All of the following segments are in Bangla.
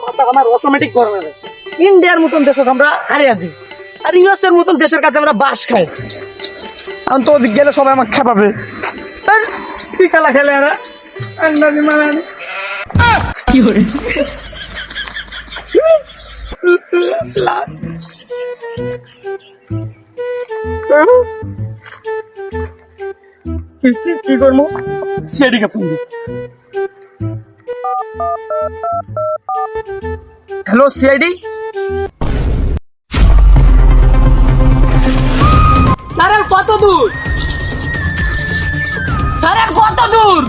মাথা আমার অটোমেটিক গরম হয়ে যায়। ইন্ডিয়ার মতন দেশকে আমরা হারিয়ে দিই, আর ইউএসের মতন দেশের কাছে আমরা বাস খাই। আমি তো ওদিক গেলে সবাই আমাকে খেপাবে। কি খেলা খেলে এরা? আন্দাজি মারানি। কি করে কি করবো? সেদিকে ফোন দিই। হ্যালো সিআইডি, স্যার আর কত দূর? স্যার আর কত দূর?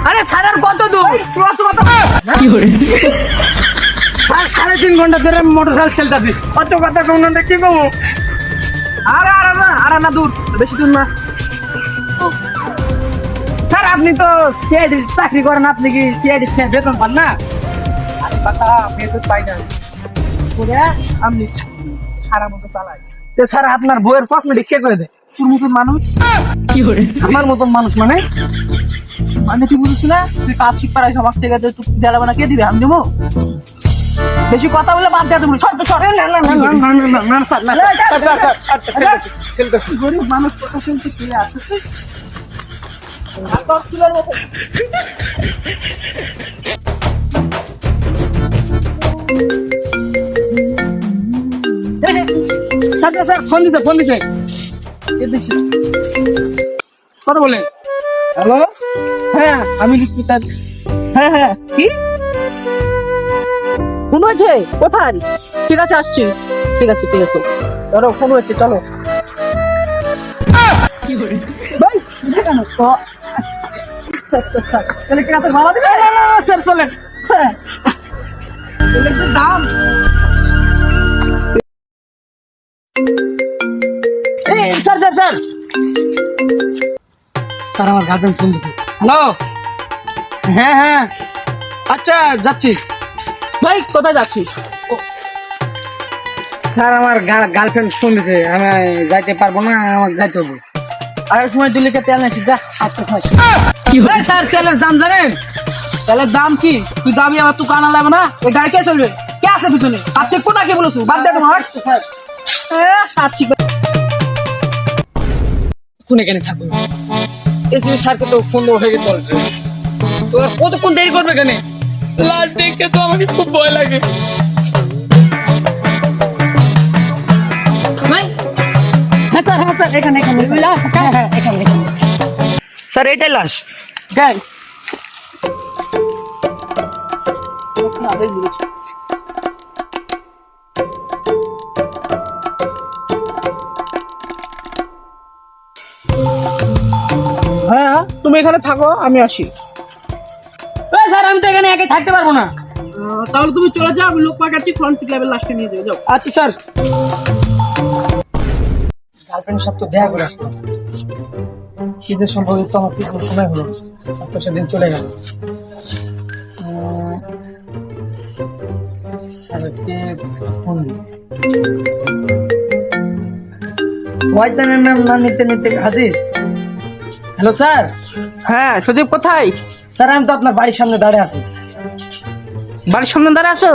আরে স্যার আর কত দূর? কি করে আর 3.5 ঘন্টা ধরে আমি মোটরসাইকেল চালাচ্ছি। কত কথা কোনটা কি করবো? আরে না দূর, বেশি দূর না। স্যার আপনি তো সিআইডি চাকরি করেন, আপনি কি সিআইডি বেতন পান না? আরে বাবা বেতন পাই না করে আমি সারা বছর চালাই। তো স্যার আপনার বইয়ের কসমেটিক কে করে দেয়? তোর মতন মানুষ কি করে আমার মতন মানুষ মানে? মানে তুই বুঝিস না, তুই কাজ শিখ পারাই সমাজ থেকে তুই দেওয়া না কে দিবে? আমি দেবো? বেশি কথা বলে বাদ দেওয়া তুমি সর সর। গরিব মানুষ কত শুনতে কি আসছে স্যার স্যার স্যার ফোন দিছে, ফোন দিছে। কথা বলেন। হ্যালো, হ্যাঁ আমি লিস্টার। হ্যাঁ হ্যাঁ কি ফোন হয়েছে? কোথায়? ঠিক আছে আসছি। ঠিক আছে ঠিক আছে, ধরো ফোন হয়েছে, চলো। কি করে ভাই কেন তো? আচ্ছা আচ্ছা আচ্ছা, তাহলে কি রাতে ভাড়া দিবে? স্যার চলেন। হ্যাঁ তাহলে একটু দাম। এই স্যার স্যার স্যার স্যার আমার গার্লফ্রেন্ড ফোন দিছে। হ্যালো, হ্যাঁ হ্যাঁ আচ্ছা যাচ্ছি। ভাই কোথায় যাচ্ছিস? স্যার আমার গার্লফ্রেন্ড ফোন দিছে, আমি যাইতে পারবো না, আমাকে যাইতে হবে। আর সময় 2 লিটার তেল নাকি? যা আচ্ছা খাস। কি করে এই স্যার তেলের দাম জানেন? তেলের দাম কি? তুই দামি আবার তুই কানা লাগবে না? এই গাড়ি কে চলবে? কে আছে পিছনে? আচ্ছা কোথা কে বলেছো? বাদ দে তোমার। স্যার আচ্ছা কোনে কেন থাকবো? এসবি স্যারকে তো ফোন হয়ে গেছে অলরেডি। তো আর কতক্ষণ দেরি করবে কেন? লাস্ট দেখতে তো আমাকে খুব ভয় লাগে। হ্যাঁ স্যার এখানে এখানে হ্যাঁ হ্যাঁ এখানে এখানে। স্যার এটাই লাশ। যাই হ্যাঁ তুমি এখানে থাকো, আমি আসি। এই স্যার আমি তো এখানে একা থাকতে পারবো না। তাহলে তুমি চলে যাও, আমি লোক পাঠাচ্ছি, ফরেন্সিক ল্যাবের লাশটা নিয়ে যাও। আচ্ছা স্যার। গার্লফ্রেন্ডের সাথে তো দেখা করে আসলাম, কি যে সম্ভবত আমার কিছু সময় হলো, তো সেদিন চলে গেল। স্যারকে ফোন দিই। ওয়াইদানের নাম না নিতে নিতে হাজির। Hello sir. হ্যাঁ সজীব কোথায়? স্যার আমি তো আপনার বাড়ির সামনে দাঁড়িয়ে আছি। বাড়ির সামনে দাঁড়িয়ে আছো?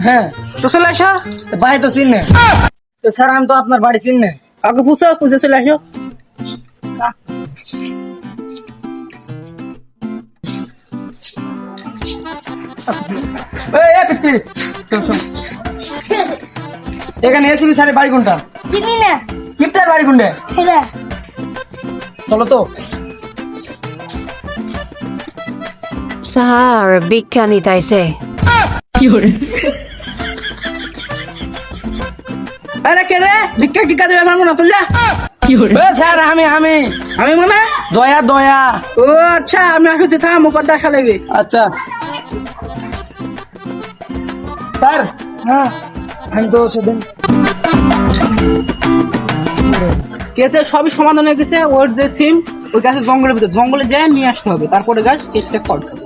হ্যাঁ তো চলে আসো। বাড়ি তো চিনে। তো স্যার আমি তো আপনার বাড়ি চিনে। আগে পুষো, পুষে চলে আসো। এই পিচ্ছি শোন শোন, এখানে এসবি স্যারের বাড়ি কোনটা? চিনি না কিপ্টার বাড়ি কোনটা? এটা চলো তো। স্যার বিজ্ঞানী তাইছে কি করে আরে কে রে? ভিক্ষা টিকা দেবে আমার মনে চল যা। কি করে এ স্যার আমি আমি আমি মনে দয়া দয়া। ও আচ্ছা, আমি আসছি, থাম ওপর দেখা লাগবে। আচ্ছা স্যার। হ্যাঁ আমি তো সেদিন কেসে সবই সমাধান হয়ে গেছে। ওর যে সিম ওই গাছের জঙ্গলের ভিতরে, জঙ্গলে যায় নিয়ে আসতে হবে, তারপরে গাছ কেসটা করতে হবে।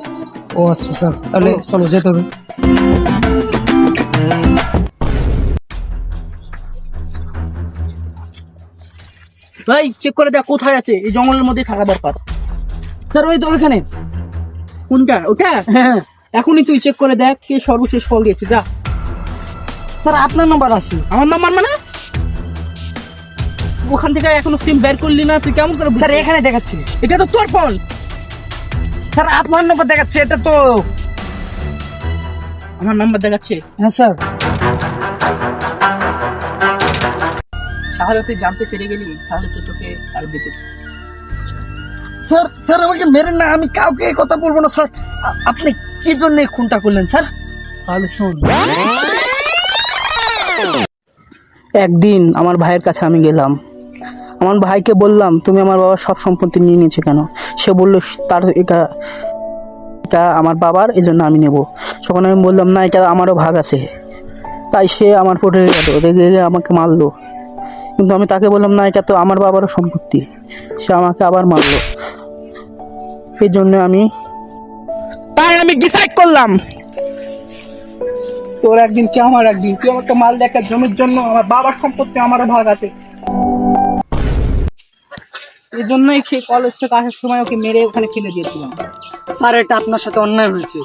ও আচ্ছা স্যার, তাহলে চলো যেতে হবে। ভাই চেক করে দেখ কোথায় আছে, এই জঙ্গলের মধ্যে থাকা দরকার। স্যার ওই তো ওইখানে। কোনটা ওটা? হ্যাঁ এখনই তুই চেক করে দেখ কে সর্বশেষ কল দিয়েছে। যা। স্যার আপনার নাম্বার আছে। আমার নাম্বার মানে? ওখান থেকে এখনো সিম বের করলি না, তুই কেমন করে বুঝবি? স্যার এখানে দেখাচ্ছে। এটা তো তোর ফোন। স্যার আপনার নাম্বার দেখাচ্ছে, এটা তো। আমার নাম্বার দেখাচ্ছে। হ্যাঁ স্যার। তাহলে তুই জানতে পেরে গেলি, তাহলে তো তোকে আর বেঁচে স্যার স্যার আমাকে মেরেন না, আমি কাউকে এই কথা বলবো না স্যার। আপনি কি জন্য এই খুনটা করলেন স্যার? তাহলে শোন। একদিন আমার ভাইয়ের কাছে আমি গেলাম, আমার ভাইকে বললাম তুমি আমার বাবার সব সম্পত্তি নিয়ে নিয়েছে কেন? সে বললো তার এটা এটা আমার বাবার, এই জন্য আমি নেব। তখন আমি বললাম না, এটা আমারও ভাগ আছে। তাই সে আমার পরে রেগে গিয়ে আমাকে মারলো। কিন্তু আমি তাকে বললাম না, এটা তো আমার বাবারও সম্পত্তি। সে আমাকে আবার মারলো। এই জন্য আমি ডিসাইড করলাম তোর একদিন কি আমার একদিন, তুই আমাকে মাল দেখা জমির জন্য আমার বাবার সম্পত্তি আমারও ভাগ আছে। এই জন্যই সেই কলেজ থেকে আসার সময় ওকে মেরে ওখানে ফেলে দিয়েছিলাম। স্যার এটা আপনার সাথে অন্যায় হয়েছে।